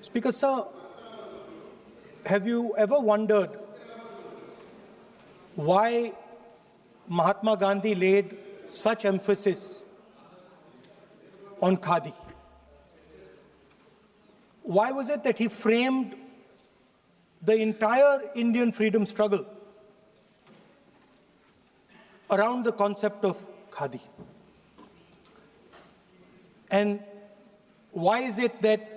Speaker, sir, have you ever wondered why Mahatma Gandhi laid such emphasis on khadi? Why was it that he framed the entire Indian freedom struggle around the concept of khadi? And why is it that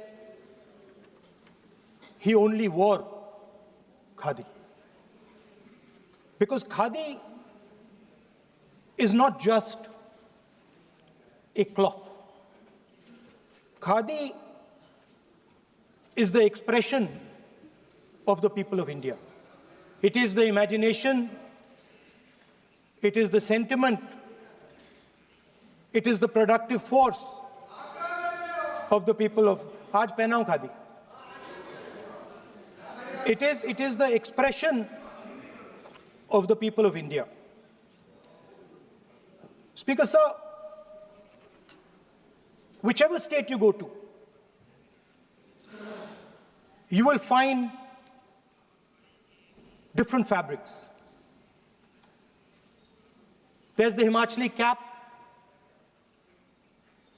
he only wore khadi? Because khadi is not just a cloth. Khadi is the expression of the people of India. It is the imagination, it is the sentiment, it is the productive force of the people of Aaj pehnaun khadi. It is the expression of the people of India. Speaker, sir, whichever state you go to, you will find different fabrics. There's the Himachali cap,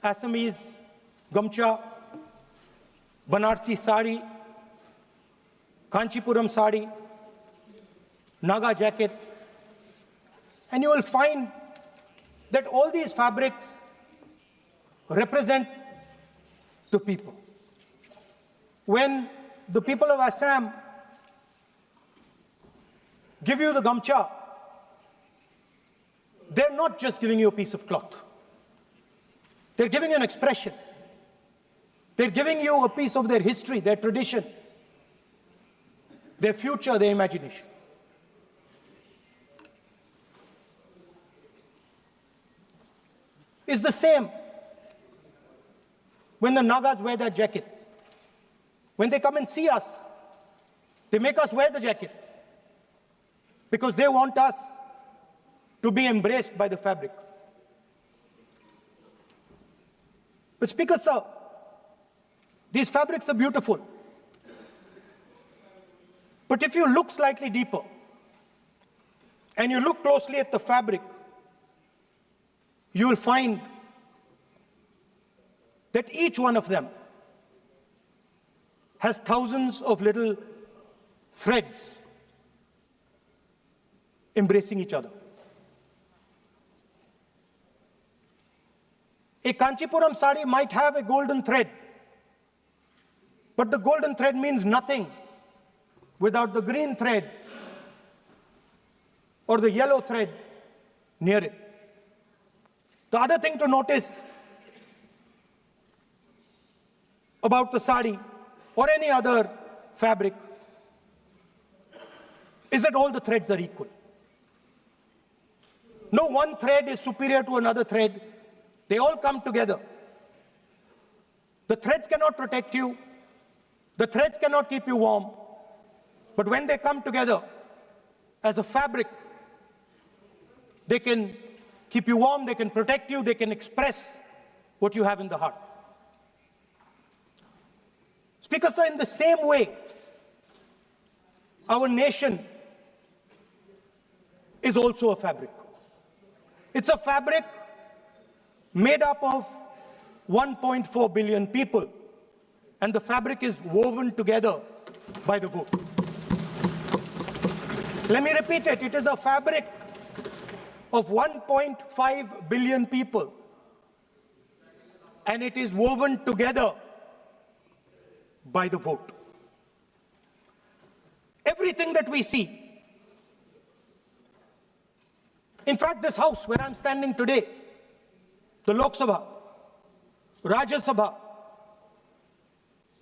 Assamese gamcha, Banarsi sari, Kanchipuram sari, Naga jacket, and you will find that all these fabrics represent the people. When the people of Assam give you the gamcha, they're not just giving you a piece of cloth. They're giving you an expression. They're giving you a piece of their history, their tradition, their future, their imagination. It's the same when the Nagas wear that jacket. When they come and see us, they make us wear the jacket because they want us to be embraced by the fabric. But Speaker, sir, these fabrics are beautiful. But if you look slightly deeper and you look closely at the fabric, you will find that each one of them has thousands of little threads embracing each other. A Kanchipuram sari might have a golden thread, but the golden thread means nothing without the green thread or the yellow thread near it. The other thing to notice about the sari or any other fabric is that all the threads are equal. No one thread is superior to another thread. They all come together. The threads cannot protect you. The threads cannot keep you warm. But when they come together as a fabric, they can keep you warm, they can protect you, they can express what you have in the heart. Speaker, sir, in the same way, our nation is also a fabric. It's a fabric made up of 1.4 billion people, and the fabric is woven together by the vote. Let me repeat it. It is a fabric of 1.5 billion people, and it is woven together by the vote. Everything that we see, in fact, this house where I'm standing today, the Lok Sabha, Rajya Sabha,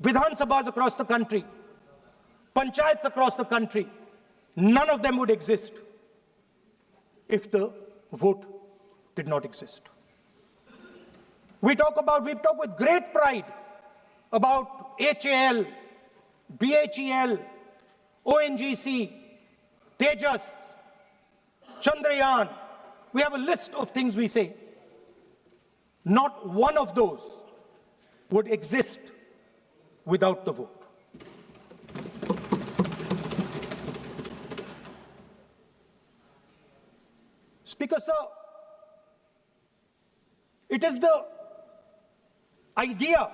Vidhan Sabhas across the country, Panchayats across the country, none of them would exist if the vote did not exist. We talk with great pride about HAL, BHEL, ONGC, Tejas, Chandrayaan. We have a list of things we say. Not one of those would exist without the vote. Speaker, sir, it is the idea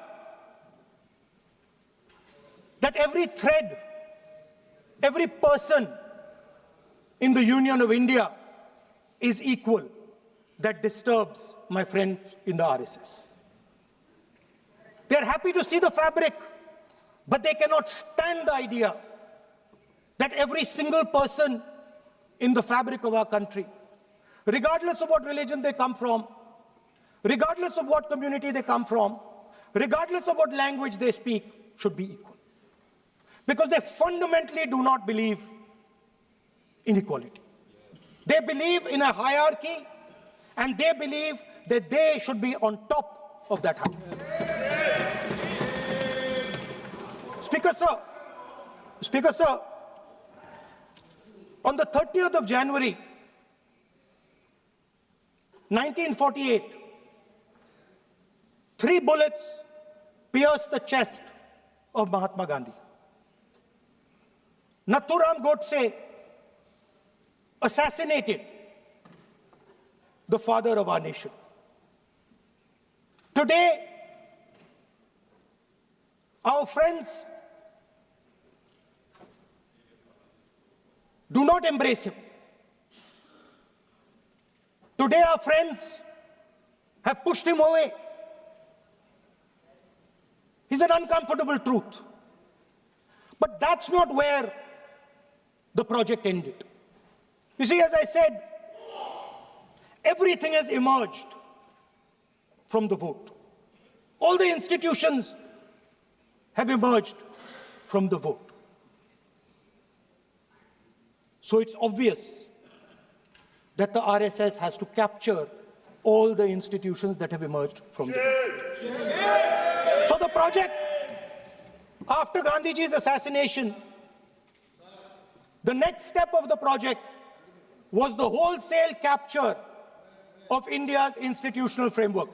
that every thread, every person in the Union of India is equal that disturbs my friends in the RSS. They are happy to see the fabric, but they cannot stand the idea that every single person in the fabric of our country, regardless of what religion they come from, regardless of what community they come from, regardless of what language they speak, should be equal. Because they fundamentally do not believe in equality. They believe in a hierarchy, and they believe that they should be on top of that hierarchy. Speaker, sir, on the 30th of January, 1948, 3 bullets pierced the chest of Mahatma Gandhi. Nathuram Godse assassinated the father of our nation. Today, our friends do not embrace him. Today, our friends have pushed him away. He's an uncomfortable truth. But that's not where the project ended. You see, as I said, everything has emerged from the vote. All the institutions have emerged from the vote. So it's obvious that the RSS has to capture all the institutions that have emerged from the vote. So the project, after Gandhiji's assassination, the next step of the project was the wholesale capture of India's institutional framework.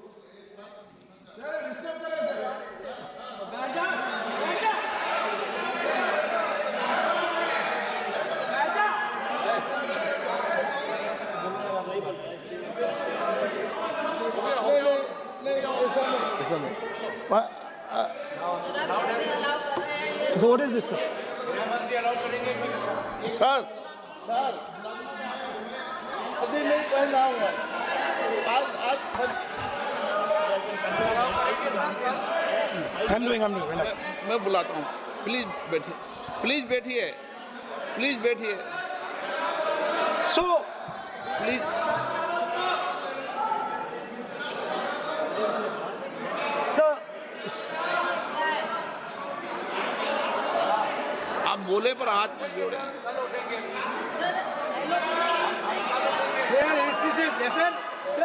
So what is this, sir? Sir, अभी नहीं पहना हुआ I'm doing. मैं बुलाता हूँ please बैठिए So, please sir, आप बोले पर हाथ मत जोड़े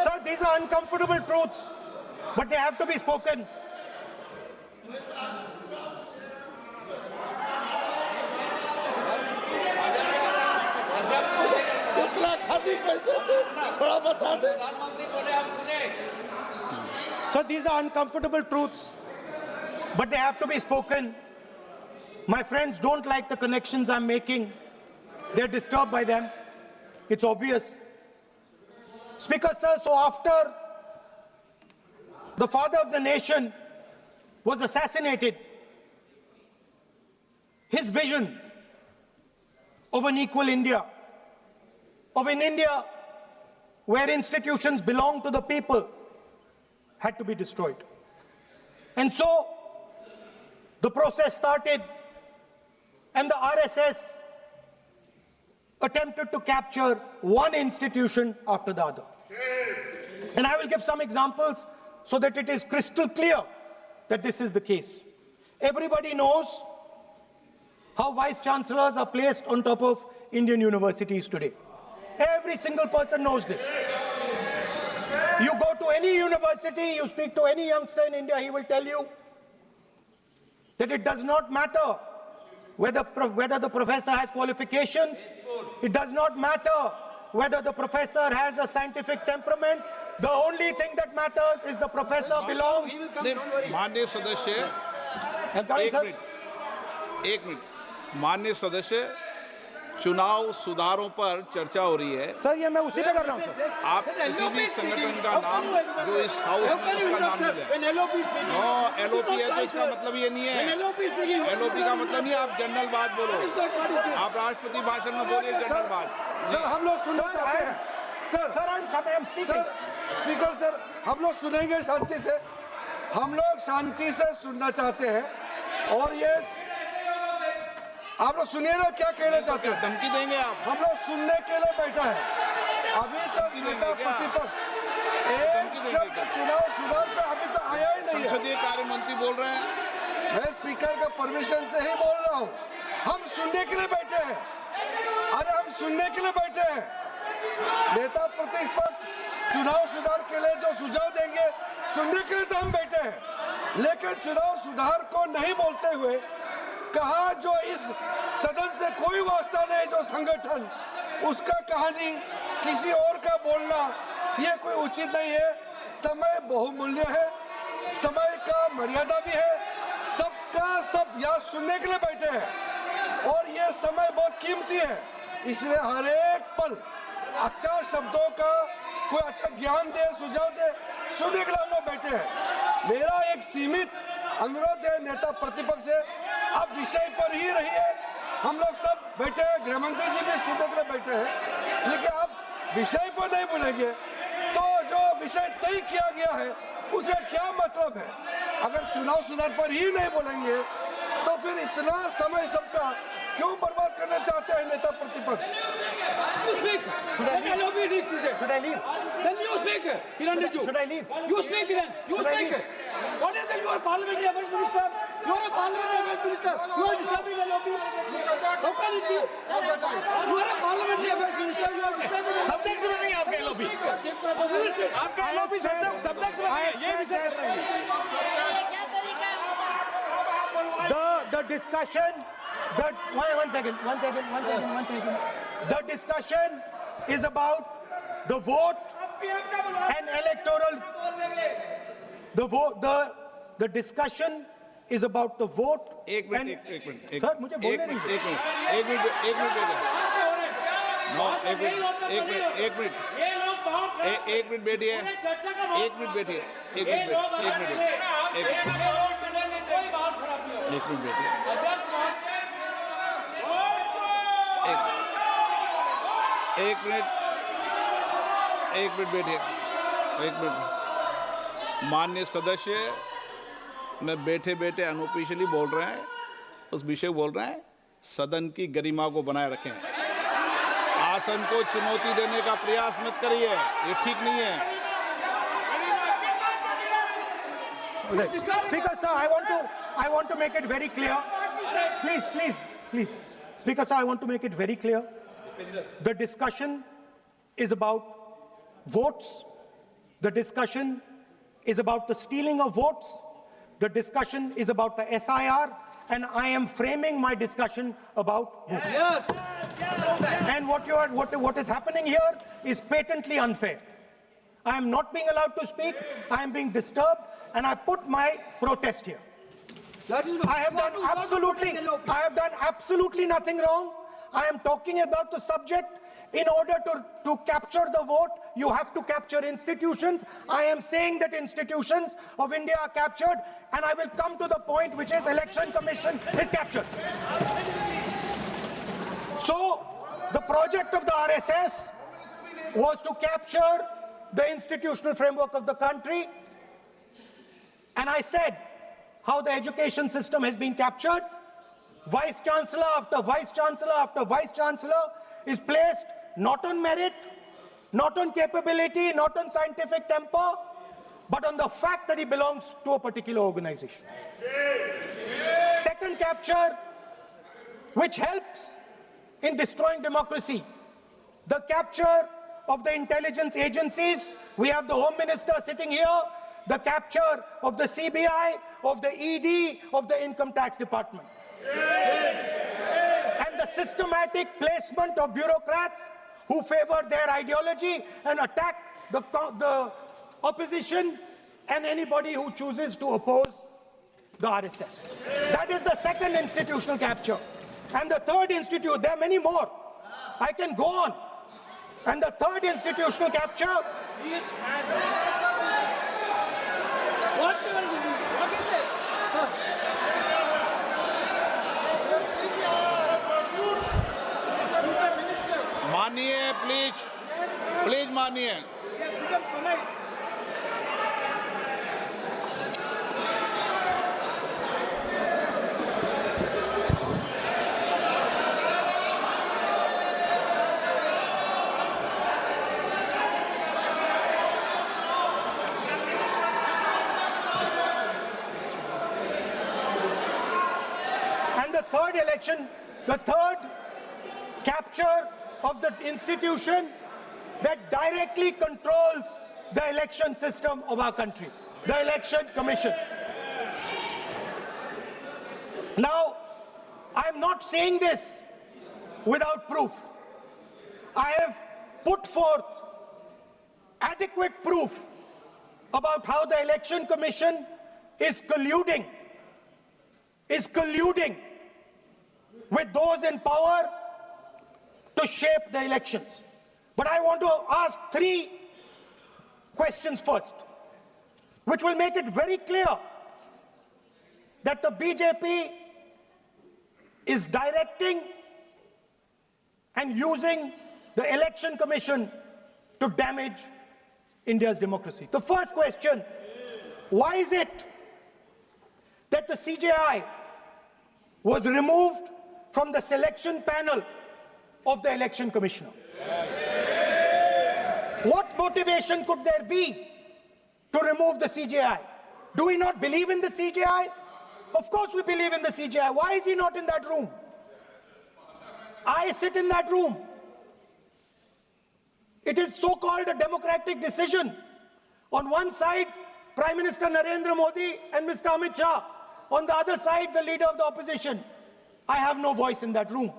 sir, these are uncomfortable truths, but they have to be spoken. कितना खाती पैसे थोड़ा बता दे So these are uncomfortable truths, but they have to be spoken. My friends don't like the connections I'm making. They're disturbed by them. It's obvious. Speaker, sir, so after the father of the nation was assassinated, his vision of an equal India, of an India where institutions belong to the people, had to be destroyed. And so the process started, and the RSS attempted to capture one institution after the other. And I will give some examples so that it is crystal clear that this is the case. Everybody knows how vice chancellors are placed on top of Indian universities today. Every single person knows this. You go to any university, you speak to any youngster in India, he will tell you that it does not matter whether the professor has qualifications. It does not matter whether the professor has a scientific temperament. The only thing that matters is the professor belongs. माननीय सदस्य एक minute माननीय सदस्य चुनाव सुधारों पर चर्चा हो रही है। सर ये मैं उसी पे कर रहा हूँ सर। आप किसी भी संगठन का नाम जो इस हाउस में उसका नाम ले लें। नो एलओपी है तो इसका मतलब ये नहीं है। एलओपी का मतलब नहीं है आप जनरल बात बोलो। आप राष्ट्रपति भाषण में बोलिए जनरल बात। सर हम लोग सुनना चाहते हैं। सर स्पीकर सर हम लोग सुनेंगे शांति से। हम लोग शांति से सुनना चाहते हैं और ये आप लोग सुनिए ना क्या कहना चाहते हैं। धमकी देंगे आप? हम लोग सुनने के लिए बैठा है। अभी तक नेता प्रतिपक्ष एक शब्द चुनाव सुधार पे अभी तक आया ही नहीं है। संसदीय कार्य मंत्री बोल रहे हैं। मैं स्पीकर का परमिशन से ही बोल रहा हूँ। हम सुनने के लिए बैठे हैं। अरे हम सुनने के लिए बैठे हैं। नेता प्रतिपक्ष चुनाव सुधार के लिए जो सुझाव देंगे सुनने के लिए तो हम बैठे हैं, लेकिन चुनाव सुधार को नहीं बोलते हुए कहा जो इस सदन से कोई वास्ता नहीं, जो संगठन उसका कहानी किसी और का बोलना ये कोई उचित नहीं है। समय बहुमूल्य है, समय का मर्यादा भी है। सबका सब यहाँ सुनने के लिए बैठे हैं और ये समय बहुत कीमती है, इसलिए हर एक पल अच्छा शब्दों का कोई अच्छा ज्ञान दे, सुझाव दे, सुनने के लिए हम लोग बैठे हैं। मेरा एक सीमित अनुरोध है नेता प्रतिपक्ष से, आप विषय पर ही रहिए। हम लोग सब बैठे हैं, गृह मंत्री जी भी सुनने के लिए बैठे हैं, लेकिन आप विषय पर नहीं बोलेंगे तो जो विषय तय किया गया है उसका क्या मतलब है। अगर चुनाव सुधार पर ही नहीं बोलेंगे तो फिर इतना समय सबका क्यों बर्बाद करना चाहते हैं नेता प्रतिपक्ष। Should I leave? Then you speak. Should I leave? You speak then. You speak. What is it? You are parliamentary affairs minister. You are a parliamentary affairs minister. You are disturbing the lobby. How can it be? You are a parliamentary affairs minister. You are disturbing the lobby. Subject में नहीं आपके lobby. आपका lobby subject में नहीं है. ये विषय कर रहे हैं. The discussion. One second. The discussion is about the vote and electoral. The discussion is about the vote. एक मिनट सर मुझे बोलने नहीं दो. एक मिनट बैठिए. माननीय सदस्य मैं बैठे बैठे अनऑफिशियली बोल रहे हैं, उस विषय बोल रहे हैं। सदन की गरिमा को बनाए रखें, आसन को चुनौती देने का प्रयास मत करिए, ये ठीक नहीं है। Speaker sir, I want to make it very clear. Please. Speaker sir, I want to make it very clear. The discussion is about votes. The discussion is about the stealing of votes. The discussion is about the SIR, and I am framing my discussion about votes. Yes. And what is happening here is patently unfair. I am not being allowed to speak. I am being disturbed, and I put my protest here. I have done absolutely nothing wrong. I am talking about the subject. In order to capture the vote, you have to capture institutions. I am saying that institutions of India are captured, and I will come to the point, which is Election Commission is captured. So, the project of the RSS was to capture the institutional framework of the country, and I said how the education system has been captured. Vice Chancellor after Vice Chancellor after Vice Chancellor is placed not on merit, not on capability, not on scientific temper, but on the fact that he belongs to a particular organization. Second capture, which helps in destroying democracy, the capture of the intelligence agencies. We have the Home Minister sitting here, the capture of the CBI, of the ED, of the Income Tax Department. And the systematic placement of bureaucrats who favor their ideology and attack the opposition and anybody who chooses to oppose the RSS. That is the second institutional capture. And the third there are many more. I can go on. And the third institutional capture. What is this? मानिए please मानिए. Yes, become sonite. And the third capture of the institution that directly controls the election system of our country, the Election Commission. Now, I'm not saying this without proof. I have put forth adequate proof about how the Election Commission is colluding with those in power to shape the elections. But I want to ask three questions first, which will make it very clear that the BJP is directing and using the Election Commission to damage India's democracy. The first question, why is it that the CJI was removed from the selection panel of the Election Commissioner? What motivation could there be to remove the CJI? Do we not believe in the CJI? Of course we believe in the CJI. Why is he not in that room? I sit in that room. It is so-called a democratic decision. On one side, Prime Minister Narendra Modi and Mr. Amit Shah. On the other side, the leader of the opposition. I have no voice in that room.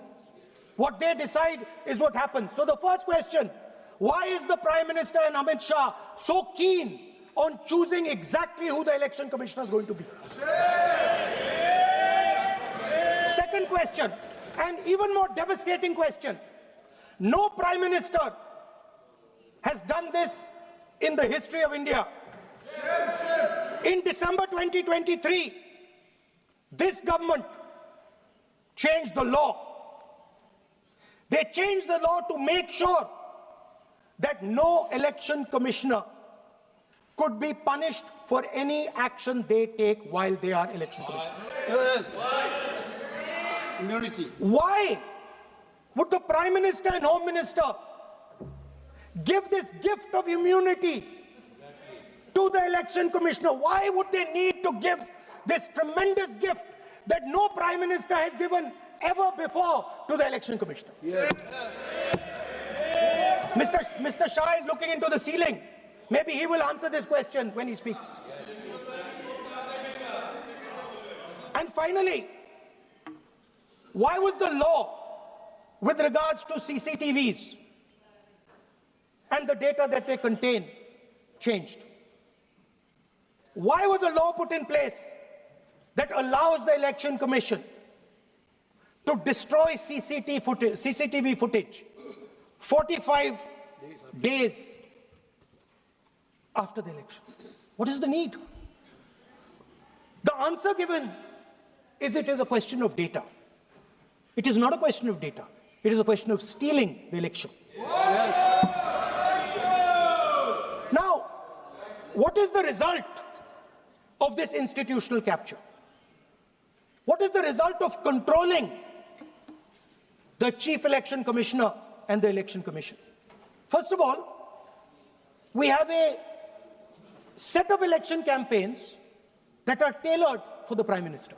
What they decide is what happens. So the first question, why is the Prime Minister and Amit Shah so keen on choosing exactly who the Election Commissioner is going to be? Second question, and even more devastating question. No Prime Minister has done this in the history of India. In December 2023, this government changed the law. They changed the law to make sure that no election commissioner could be punished for any action they take while they are election commissioner. Yes. Immunity. Why would the Prime Minister and Home Minister give this gift of immunity to the election commissioner? Why would they need to give this tremendous gift that no Prime Minister has given ever before to the election commissioner? Yes. Mr. Shah is looking into the ceiling. Maybe he will answer this question when he speaks. And finally, why was the law with regards to CCTVs and the data that they contain changed? Why was a law put in place that allows the Election Commission to destroy CCTV footage 45 days after the election? What is the need? The answer given is it is a question of data. It is not a question of data. It is a question of stealing the election. Now, what is the result of this institutional capture? What is the result of controlling the Chief Election Commissioner and the Election Commission? First of all, we have a set of election campaigns that are tailored for the Prime Minister.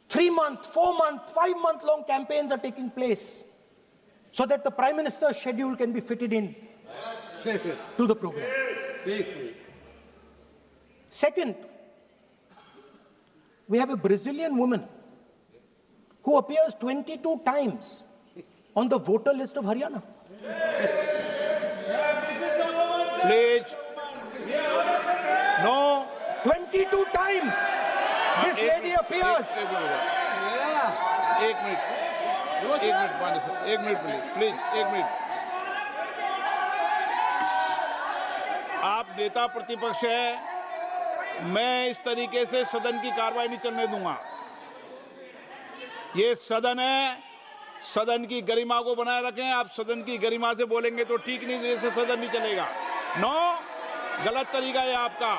3-month, 4-month, 5-month long campaigns are taking place so that the Prime Minister's schedule can be fitted in to the program. Second, we have a Brazilian woman who appears 22 times on the voter list of Haryana. Please. No. 22 times this lady appears. एक minute. एक minute please, एक minute. आप नेता प्रतिपक्ष है, मैं इस तरीके से सदन की कार्रवाई नहीं चलने दूंगा। ये सदन है, सदन की गरिमा को बनाए रखें। आप सदन की गरिमा से बोलेंगे तो ठीक, नहीं जैसे सदन नहीं चलेगा। नो, गलत तरीका है आपका,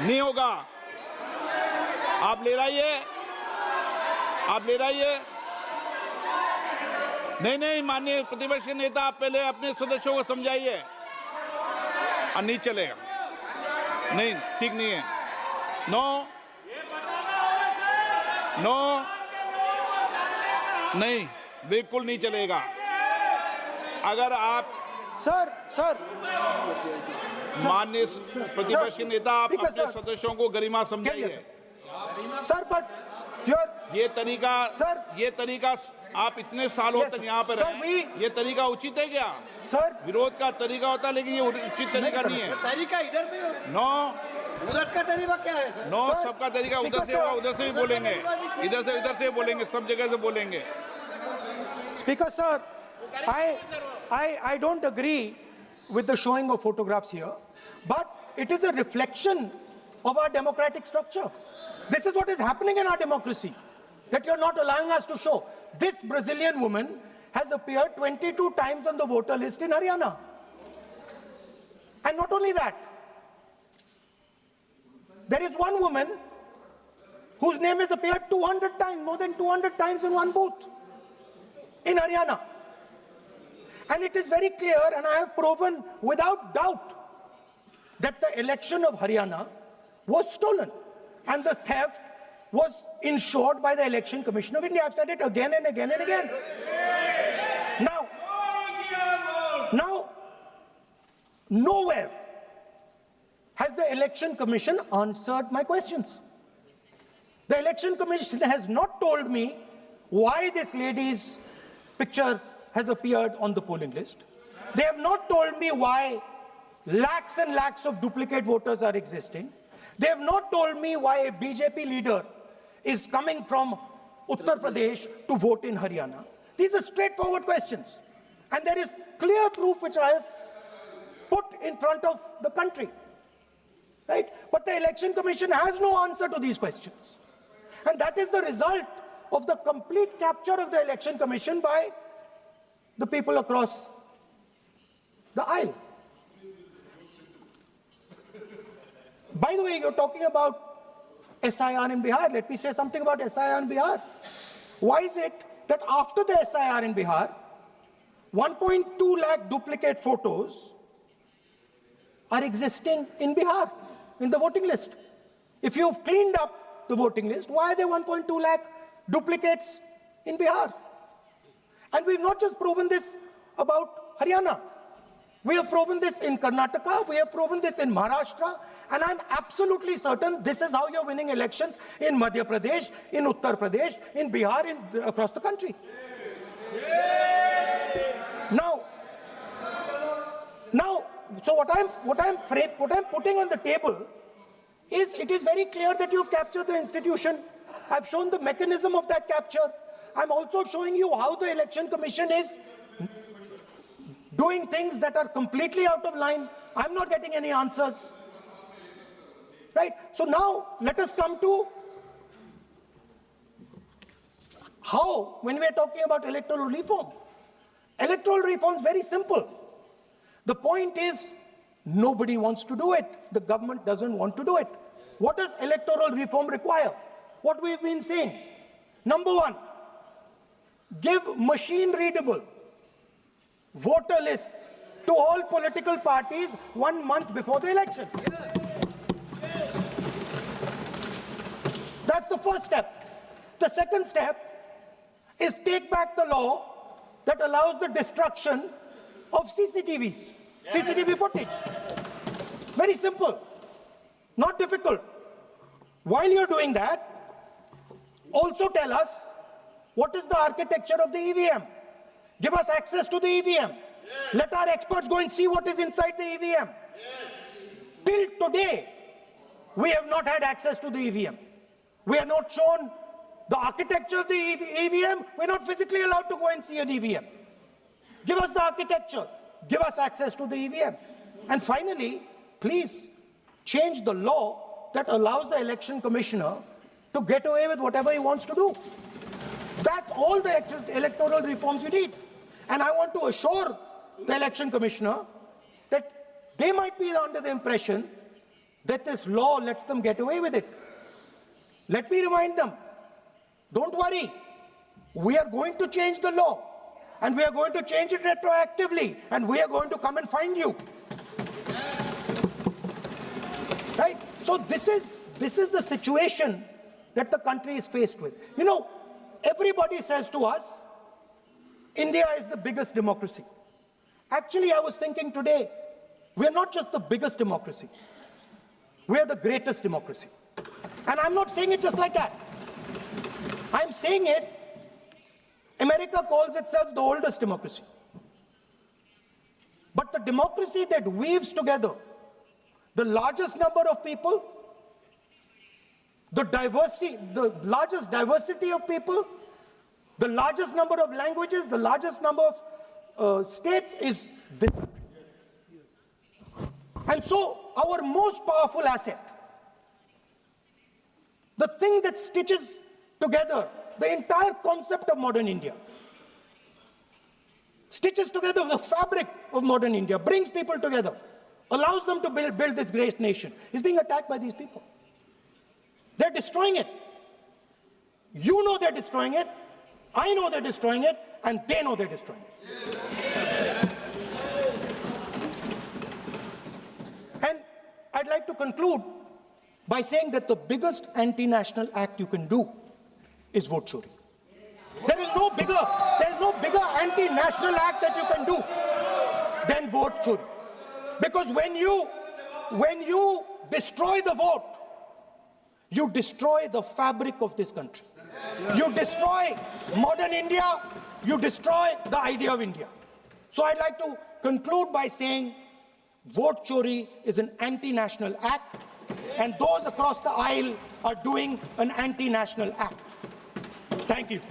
नहीं होगा। आप ले रहिए, आप ले रहिए। नहीं, माननीय प्रतिपक्ष के नेता, आप पहले अपने सदस्यों को समझाइए। नहीं चलेगा, नहीं, ठीक नहीं है। नो, नहीं, बिल्कुल नहीं चलेगा। अगर आप सर माननीय प्रतिपक्ष के नेता, आप अपने सदस्यों को गरिमा समझाइए। सर, बट ये तरीका आप इतने सालों तक यहाँ पर हैं, ये तरीका उचित है क्या? सर, विरोध का तरीका होता है, लेकिन ये उचित तरीका नहीं है। तरीका इधर भी हो, नो, उधर का तरीका क्या है सर? नो, सबका तरीका उधर से होगा, उधर से भी बोलेंगे, इधर से बोलेंगे, सब जगह से बोलेंगे। Speaker sir, I don't agree with the showing of photographs here, but it is a reflection of our democratic structure. This is what is happening in our democracy, that you're not allowing us to show. This Brazilian woman has appeared 22 times on the voter list in Haryana. And not only that, there is one woman whose name has appeared 200 times, more than 200 times in one booth in Haryana. And it is very clear, and I have proven without doubt, that the election of Haryana was stolen and the theft was ensured by the Election Commission of India. I've said it again and again and again. Now, nowhere has the Election Commission answered my questions. The Election Commission has not told me why this lady's picture has appeared on the polling list. They have not told me why lakhs and lakhs of duplicate voters are existing. They have not told me why a BJP leader is coming from Uttar Pradesh to vote in Haryana. These are straightforward questions. And there is clear proof which I have put in front of the country. Right? But the Election Commission has no answer to these questions. And that is the result of the complete capture of the Election Commission by the people across the aisle. By the way, you're talking about SIR in Bihar. Let me say something about SIR in Bihar. Why is it that after the SIR in Bihar, 1.2 lakh duplicate photos are existing in Bihar, in the voting list? If you've cleaned up the voting list, why are there 1.2 lakh duplicates in Bihar? And we've not just proven this about Haryana. We have proven this in Karnataka, we have proven this in Maharashtra, and I'm absolutely certain this is how you're winning elections in Madhya Pradesh, in Uttar Pradesh, in Bihar, across the country. Now, so what I'm putting on the table is, it is very clear that you've captured the institution. I've shown the mechanism of that capture. I'm also showing you how the Election Commission is doing things that are completely out of line. I'm not getting any answers. Right? So now, let us come to how, when we're talking about electoral reform. Electoral reform is very simple. The point is, nobody wants to do it. The government doesn't want to do it. What does electoral reform require? What we've been saying. Number one, give machine-readable voter lists to all political parties 1 month before the election. That's the first step. The second step is take back the law that allows the destruction of CCTVs, CCTV footage. Very simple, not difficult. While you're doing that, also tell us what is the architecture of the EVM. Give us access to the EVM. Let our experts go and see what is inside the EVM. Till today, we have not had access to the EVM. We are not shown The architecture of the EVM, we're not physically allowed to go and see an EVM. Give us the architecture. Give us access to the EVM. And finally, please change the law that allows the election commissioner to get away with whatever he wants to do. That's all the electoral reforms you need. And I want to assure the election commissioner that they might be under the impression that this law lets them get away with it. Let me remind them, don't worry, we are going to change the law, and we are going to change it retroactively, and we are going to come and find you. Right? So this is the situation that the country is faced with. You know, everybody says to us, India is the biggest democracy. Actually, I was thinking today, we're not just the biggest democracy, we're the greatest democracy. And I'm not saying it just like that. I'm saying it, America calls itself the oldest democracy. But the democracy that weaves together the largest number of people, the largest diversity of people, the largest number of languages, the largest number of states is this. And so our most powerful asset, the thing that stitches together the entire concept of modern India, stitches together the fabric of modern India, brings people together, allows them to build this great nation, is being attacked by these people. They're destroying it. You know they're destroying it. I know they're destroying it, and they know they're destroying it. And I'd like to conclude by saying that the biggest anti-national act you can do is Vote Chori. There is no bigger anti-national act that you can do than Vote Chori. Because when you destroy the vote, you destroy the fabric of this country. You destroy modern India, you destroy the idea of India. So I'd like to conclude by saying Vote Chori is an anti-national act, and those across the aisle are doing an anti-national act. Thank you.